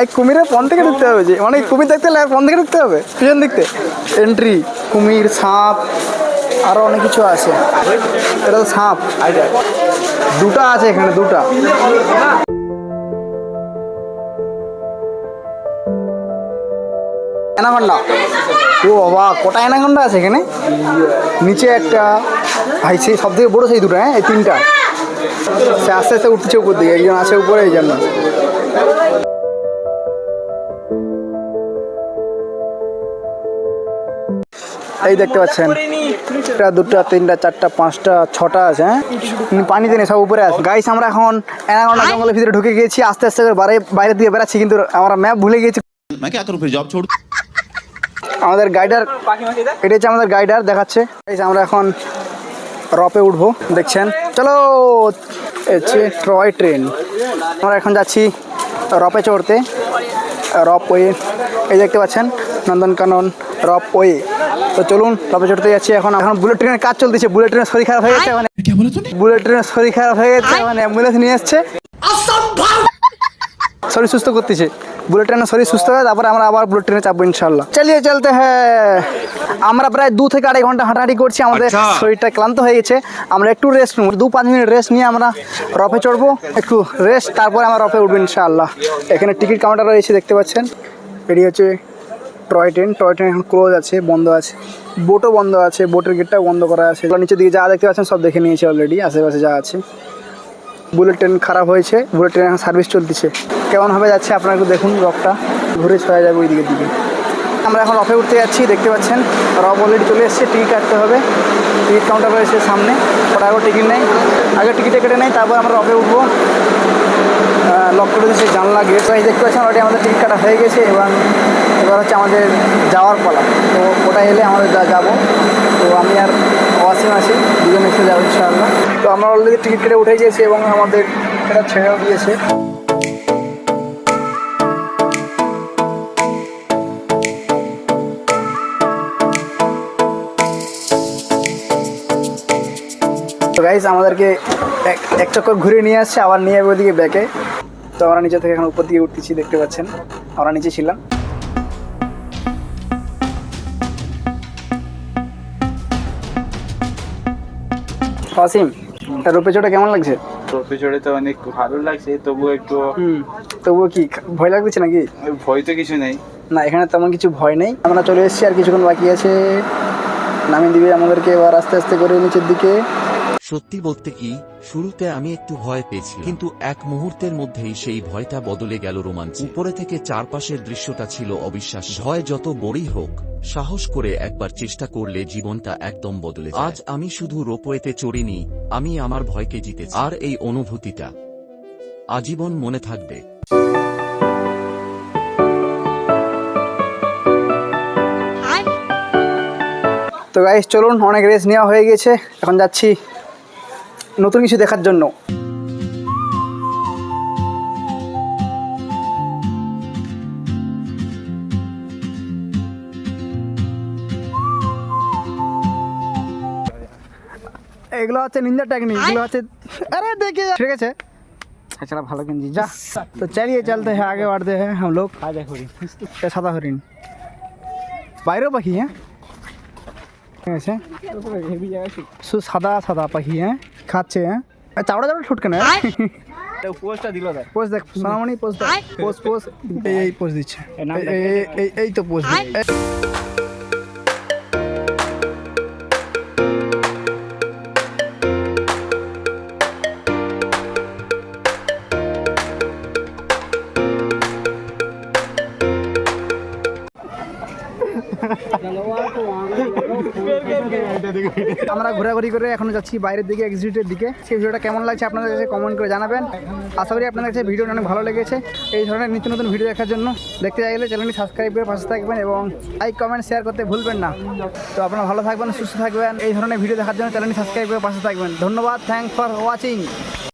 এই কুমিরের পন থেকে ঢুকতে হবে যে, মানে কুমির দেখতে হলে পন থেকে ঢুকতে হবে পিছন দেখতে। এন্ট্রি কুমির, সাপ, আরও অনেক কিছু আছে। এটা তো সাপ, দুটা আছে এখানে, দুটা। অ্যানাকন্ডা, ও বাবা কটা অ্যানাকন্ডা আছে এখানে। নিচে একটা, ভাই সেই সব থেকে বড়ো সেই দুটো, হ্যাঁ এই তিনটা। সে আস্তে আস্তে উঠছে উপর দিকে, একজন আছে উপরে এই জন্য। এই দেখতে পাচ্ছেন একটা, দুটা, তিনটা, চারটা, পাঁচটা, ছটা আছে। হ্যাঁ পানিতে নেই, সব উপরে আছে। গাইস আমরা এখন অ্যানাকন্ডা জঙ্গলের ভিতরে ঢুকে গিয়েছি, আস্তে আস্তে করে বাইরে দিয়ে বেড়াচ্ছি, কিন্তু আমরা ম্যাপ ভুলে গিয়েছি। আমাদের গাইডার, এটা হচ্ছে আমাদের গাইডার দেখাচ্ছে। আমরা এখন রপে উঠবো, দেখছেন। চলো, হচ্ছে টয় ট্রেন। আমরা এখন যাচ্ছি রপে চড়তে, রপওয়ে। এই দেখতে পাচ্ছেন নন্দনকানন রপওয়ে। তো চলুন রপে চড়তে যাচ্ছি। এখন বুলেট ট্রেনের কাজ চলতেছে। বুলেট ট্রেনের শরীর খারাপ হয়ে গেছে, বুলেট ট্রেনের শরীর খারাপ হয়ে গেছে, মানে অ্যাম্বুলেন্স নিয়ে এসছে, শরীর সুস্থ করতেছে। বুলেট ট্রেনের শরীর সুস্থ হয়, তারপরে আমরা আবার বুলেট ট্রেনে চাপবো ইনশাল্লাহ। চালিয়ে চলতে হ্যাঁ। আমরা প্রায় 2 থেকে 2.5 ঘন্টা হাঁটাহাঁটি করছি, আমাদের শরীরটা ক্লান্ত হয়ে গেছে। আমরা একটু রেস্ট নেব, 2-5 মিনিট রেস্ট নিয়ে আমরা রপে চড়বো, একটু রেস্ট, তারপরে আমরা রপে উঠবো ইনশাআল্লাহ। এখানে টিকিট কাউন্টার রয়েছে দেখতে পাচ্ছেন। এটি হচ্ছে টয় ট্রেন। টয় ট্রেন এখন ক্লোজ আছে, বন্ধ আছে। বোটও বন্ধ আছে, বোটের গেটটাও বন্ধ করা আছে। নিচের দিকে যা দেখতে পাচ্ছেন সব দেখে নিয়েছি অলরেডি, আশেপাশে যা আছে। বুলেট ট্রেন খারাপ হয়েছে, বুলেট ট্রেন এখন সার্ভিস চলতেছে। কেমনভাবে যাচ্ছে আপনারা একটু দেখুন, রপটা ঘুরে ছড়া যাবে ওই দিকের দিকে। আমরা এখন রপে উঠতে যাচ্ছি, দেখতে পাচ্ছেন রপ অলরেডি চলে এসেছে। টিকিট কাটতে হবে, টিকিট কাউন্টার রয়েছে সামনে, ওটা আগে টিকিট নেই, আগে টিকিটে কেটে নেই, তারপর আমরা রপে উঠবো। লক করে দিয়েছে জানলা, গেট। এই দেখতে পাচ্ছেন অলরেডি আমাদের টিকিট কাটা হয়ে গেছে, এবং এবার হচ্ছে আমাদের যাওয়ার পালা। তো ওটা এলে আমাদের যাবো। তো আমি আর ওয়াসিম আছি, দুজন এসে যাবো ইনশাআল্লাহ। তো আমরা অলরেডি টিকিট কেটে উঠে গিয়েছি, এবং আমাদের এটা ছেড়েও দিয়েছে। তো গাইস আমাদেরকে এক চক্কর ঘুরে নিয়ে আসছে, আবার নিয়ে যাবে ওদিকে ব্যাকে। তো আমরা নিচে থেকে এখন উপর দিকে উঠতেছি, দেখতে পাচ্ছেন আমরা নিচে ছিলাম। ওয়াসিম, রোপে চড়ে কেমন লাগছে? রোপে চড়ে তো অনেক ভালো লাগছে, তবুও একটু তবুও কি ভয় লাগছে নাকি? ভয় তো কিছু নেই না, এখানে তেমন কিছু ভয় নেই। আমরা চলে এসেছি, আর কিছুক্ষণ বাকি আছে, নামিয়ে দিবে আমাদেরকে এবার আস্তে আস্তে করে নিচের দিকে। সত্যি বলতে কি, শুরুতে আমি একটু ভয় পেয়েছি, কিন্তু এক মুহূর্তের মধ্যেই সেই ভয়টা বদলে গেল রোমাঞ্চে। উপরে থেকে চারপাশের দৃশ্যটা ছিল অবিশ্বাস্য। ভয় যত বড়ই হোক, সাহস করে একবার চেষ্টা করলে জীবনটা একদম বদলে যায়। আজ আমি শুধু রোপওয়েতে চড়িনি, আমি আমার ভয়কে জিতেছি, আর এই অনুভূতিটা আজীবন মনে থাকবে। তো গাইস চলুন, অনেক রেস্ট নেওয়া হয়ে গেছে, এখন যাচ্ছি নতুন কিছু দেখার জন্য। এগুলো হচ্ছে নিনজা টেকনিক, এগুলো হচ্ছে, अरे देखिए ठीक है। चला ভালো কিনছি যা। तो चलिए चलते हैं आगे बढ़ते हैं हम लोग। সাদা হরিণ, বাইরেও পাখি, হ্যাঁ ঠিক আছে, সাদা সাদা পাখি, হ্যাঁ খাচ্ছে, হ্যাঁ চাওড়া চাওড়া ঠুটকে না। পোস্টটা দিল দেখ, পোস্ট দেখ সোনামণি, পোস্ট পোস্ট এই পোস্ট দিচ্ছে, এই তো পোস্ট। আমরা ঘোরাঘুরি করে এখন যাচ্ছি বাইরের দিকে, এক্সিটের দিকে। সেই ভিডিওটা কেমন লাগছে আপনাদের কাছে কমেন্ট করে জানাবেন। আশা করি আপনাদের কাছে ভিডিওটা অনেক ভালো লেগেছে। এই ধরনের নিত্য নতুন ভিডিও দেখার জন্য দেখতে চাইলে চ্যানেলটি সাবস্ক্রাইব করে পাশে থাকবেন, এবং লাইক কমেন্ট শেয়ার করতে ভুলবেন না। তো আপনারা ভালো থাকবেন, সুস্থ থাকবেন। এই ধরনের ভিডিও দেখার জন্য চ্যানেলটি সাবস্ক্রাইব করে পাশে থাকবেন। ধন্যবাদ, থ্যাংকস ফর ওয়াচিং।